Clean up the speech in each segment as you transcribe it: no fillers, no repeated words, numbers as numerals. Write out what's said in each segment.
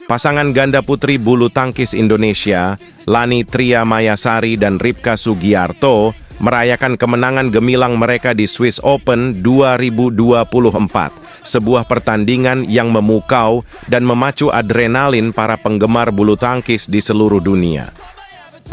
Pasangan ganda putri bulu tangkis Indonesia, Lani Tria Mayasari dan Ripka Sugiarto, merayakan kemenangan gemilang mereka di Swiss Open 2024, sebuah pertandingan yang memukau dan memacu adrenalin para penggemar bulu tangkis di seluruh dunia.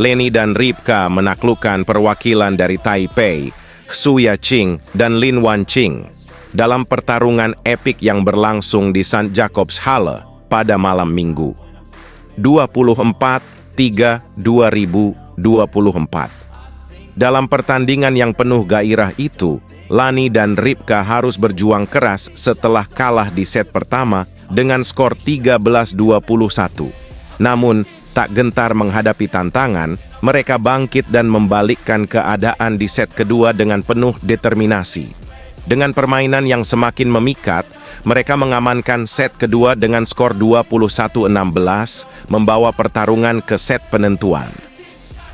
Leni dan Ripka menaklukkan perwakilan dari Taipei, Xu Yaqing dan Lin Wanqing, dalam pertarungan epik yang berlangsung di St. Jacobs Halle pada malam Minggu. 24-3-2024. Dalam pertandingan yang penuh gairah itu, Lani dan Ripka harus berjuang keras setelah kalah di set pertama dengan skor 13-21. Namun, tak gentar menghadapi tantangan, mereka bangkit dan membalikkan keadaan di set kedua dengan penuh determinasi. Dengan permainan yang semakin memikat, mereka mengamankan set kedua dengan skor 21-16, membawa pertarungan ke set penentuan.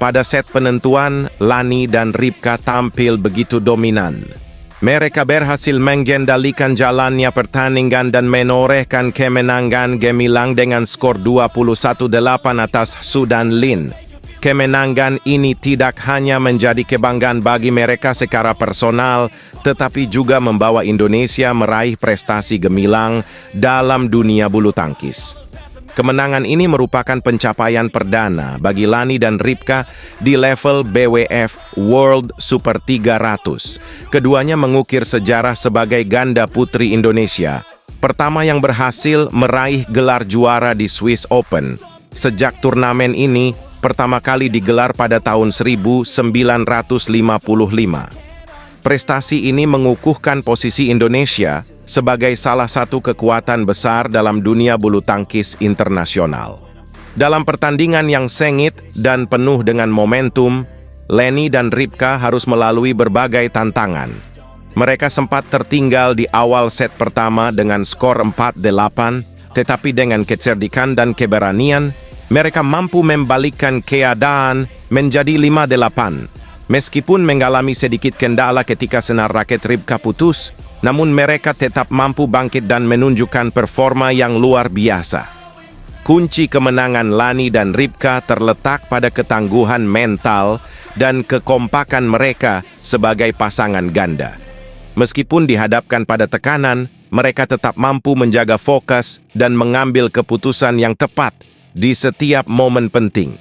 Pada set penentuan, Lani dan Ripka tampil begitu dominan. Mereka berhasil mengendalikan jalannya pertandingan dan menorehkan kemenangan gemilang dengan skor 21-8 atas Xu dan Lin. Kemenangan ini tidak hanya menjadi kebanggaan bagi mereka secara personal, tetapi juga membawa Indonesia meraih prestasi gemilang dalam dunia bulu tangkis. Kemenangan ini merupakan pencapaian perdana bagi Lani dan Ripka di level BWF World Super 300. Keduanya mengukir sejarah sebagai ganda putri Indonesia, pertama yang berhasil meraih gelar juara di Swiss Open. Sejak turnamen ini pertama kali digelar pada tahun 1955. Prestasi ini mengukuhkan posisi Indonesia sebagai salah satu kekuatan besar dalam dunia bulu tangkis internasional. Dalam pertandingan yang sengit dan penuh dengan momentum, Leni dan Ripka harus melalui berbagai tantangan. Mereka sempat tertinggal di awal set pertama dengan skor 4-8, tetapi dengan kecerdikan dan keberanian, mereka mampu membalikkan keadaan menjadi 5-8. Meskipun mengalami sedikit kendala ketika senar raket Ripka putus, namun mereka tetap mampu bangkit dan menunjukkan performa yang luar biasa. Kunci kemenangan Lani dan Ripka terletak pada ketangguhan mental dan kekompakan mereka sebagai pasangan ganda. Meskipun dihadapkan pada tekanan, mereka tetap mampu menjaga fokus dan mengambil keputusan yang tepat di setiap momen penting.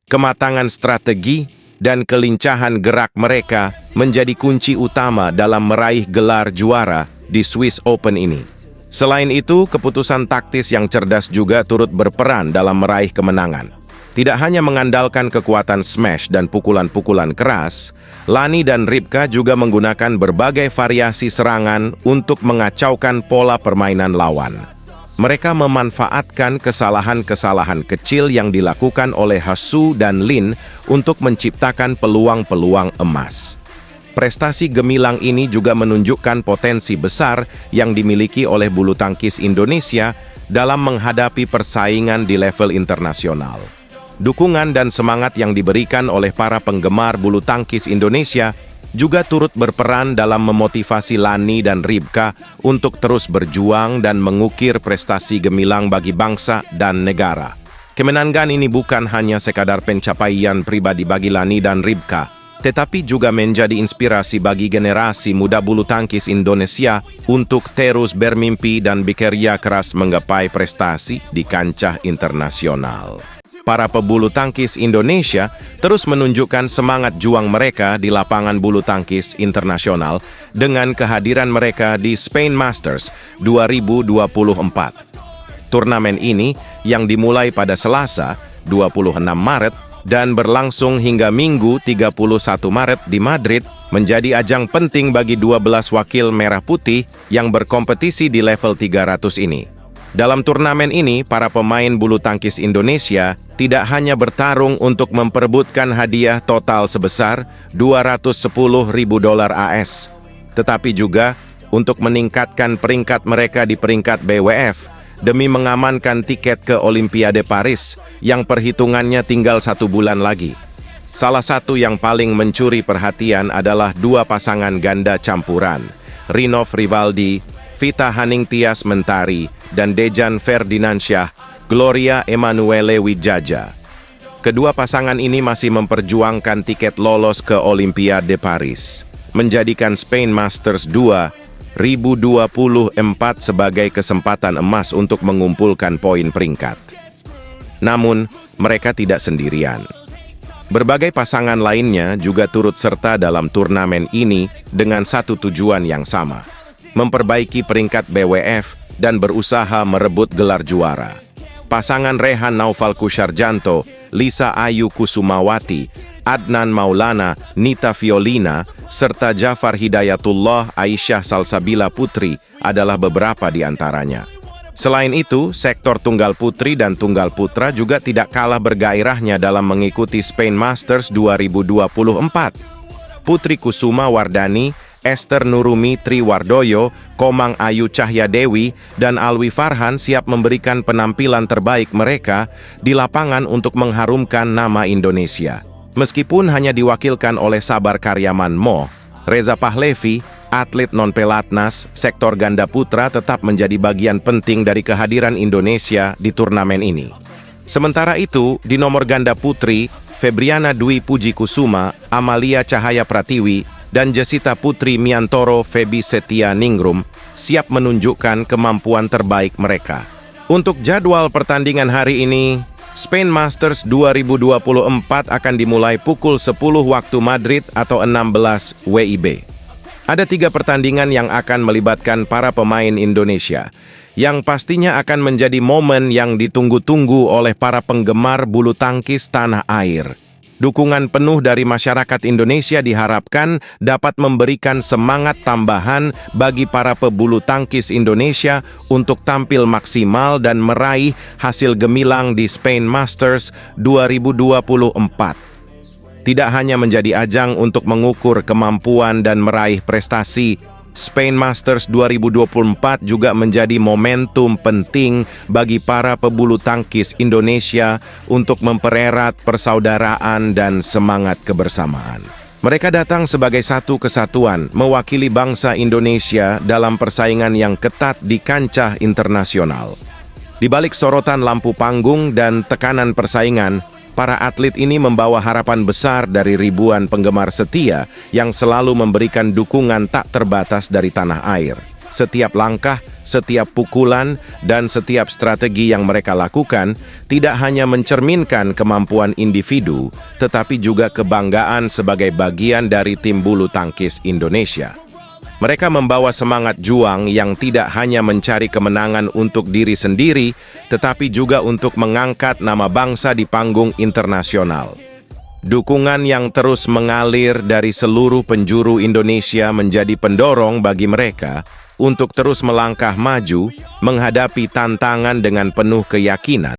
Kematangan strategi dan kelincahan gerak mereka menjadi kunci utama dalam meraih gelar juara di Swiss Open ini. Selain itu, keputusan taktis yang cerdas juga turut berperan dalam meraih kemenangan. Tidak hanya mengandalkan kekuatan smash dan pukulan-pukulan keras, Lani dan Ripka juga menggunakan berbagai variasi serangan untuk mengacaukan pola permainan lawan. Mereka memanfaatkan kesalahan-kesalahan kecil yang dilakukan oleh Xu dan Lin untuk menciptakan peluang-peluang emas. Prestasi gemilang ini juga menunjukkan potensi besar yang dimiliki oleh bulu tangkis Indonesia dalam menghadapi persaingan di level internasional. Dukungan dan semangat yang diberikan oleh para penggemar bulu tangkis Indonesia juga turut berperan dalam memotivasi Lani dan Ripka untuk terus berjuang dan mengukir prestasi gemilang bagi bangsa dan negara. Kemenangan ini bukan hanya sekadar pencapaian pribadi bagi Lani dan Ripka, tetapi juga menjadi inspirasi bagi generasi muda bulu tangkis Indonesia untuk terus bermimpi dan bekerja keras menggapai prestasi di kancah internasional. Para pebulu tangkis Indonesia terus menunjukkan semangat juang mereka di lapangan bulu tangkis internasional dengan kehadiran mereka di Spain Masters 2024. Turnamen ini yang dimulai pada Selasa 26 Maret dan berlangsung hingga Minggu 31 Maret di Madrid menjadi ajang penting bagi 12 wakil merah putih yang berkompetisi di level 300 ini. Dalam turnamen ini, para pemain bulu tangkis Indonesia tidak hanya bertarung untuk memperebutkan hadiah total sebesar $210.000 AS, tetapi juga untuk meningkatkan peringkat mereka di peringkat BWF demi mengamankan tiket ke Olimpiade Paris yang perhitungannya tinggal 1 bulan lagi. Salah satu yang paling mencuri perhatian adalah dua pasangan ganda campuran, Rinov Rivaldi, Vita Haningtyas Mentari, dan Dejan Ferdinansyah Gloria Emanuele Wijaya. Kedua pasangan ini masih memperjuangkan tiket lolos ke Olimpiade Paris, menjadikan Spain Masters 2024 sebagai kesempatan emas untuk mengumpulkan poin peringkat. Namun, mereka tidak sendirian. Berbagai pasangan lainnya juga turut serta dalam turnamen ini dengan satu tujuan yang sama, memperbaiki peringkat BWF dan berusaha merebut gelar juara. Pasangan Rehan Naufal Kusarjanto, Lisa Ayu Kusumawati, Adnan Maulana, Nita Violina, serta Jafar Hidayatullah Aisyah Salsabila Putri adalah beberapa di antaranya. Selain itu, sektor tunggal putri dan tunggal putra juga tidak kalah bergairahnya dalam mengikuti Spain Masters 2024. Putri Kusuma Wardani, Esther Nurumi Triwardoyo, Komang Ayu Cahyadewi, dan Alwi Farhan siap memberikan penampilan terbaik mereka di lapangan untuk mengharumkan nama Indonesia. Meskipun hanya diwakilkan oleh Sabar Karyaman Mo, Reza Pahlevi, atlet non-pelatnas, sektor ganda putra tetap menjadi bagian penting dari kehadiran Indonesia di turnamen ini. Sementara itu, di nomor ganda putri, Febriana Dwi Puji Kusuma, Amalia Cahaya Pratiwi, dan Jessita Putri Miantoro Febi Setia Ningrum siap menunjukkan kemampuan terbaik mereka. Untuk jadwal pertandingan hari ini, Spain Masters 2024 akan dimulai pukul 10 waktu Madrid atau 16 WIB. Ada 3 pertandingan yang akan melibatkan para pemain Indonesia, yang pastinya akan menjadi momen yang ditunggu-tunggu oleh para penggemar bulu tangkis tanah air. Dukungan penuh dari masyarakat Indonesia diharapkan dapat memberikan semangat tambahan bagi para pebulu tangkis Indonesia untuk tampil maksimal dan meraih hasil gemilang di Spain Masters 2024. Tidak hanya menjadi ajang untuk mengukur kemampuan dan meraih prestasi, Spain Masters 2024 juga menjadi momentum penting bagi para pebulu tangkis Indonesia untuk mempererat persaudaraan dan semangat kebersamaan. Mereka datang sebagai satu kesatuan, mewakili bangsa Indonesia dalam persaingan yang ketat di kancah internasional. Di balik sorotan lampu panggung dan tekanan persaingan, para atlet ini membawa harapan besar dari ribuan penggemar setia yang selalu memberikan dukungan tak terbatas dari tanah air. Setiap langkah, setiap pukulan, dan setiap strategi yang mereka lakukan tidak hanya mencerminkan kemampuan individu, tetapi juga kebanggaan sebagai bagian dari tim bulu tangkis Indonesia. Mereka membawa semangat juang yang tidak hanya mencari kemenangan untuk diri sendiri, tetapi juga untuk mengangkat nama bangsa di panggung internasional. Dukungan yang terus mengalir dari seluruh penjuru Indonesia menjadi pendorong bagi mereka untuk terus melangkah maju, menghadapi tantangan dengan penuh keyakinan.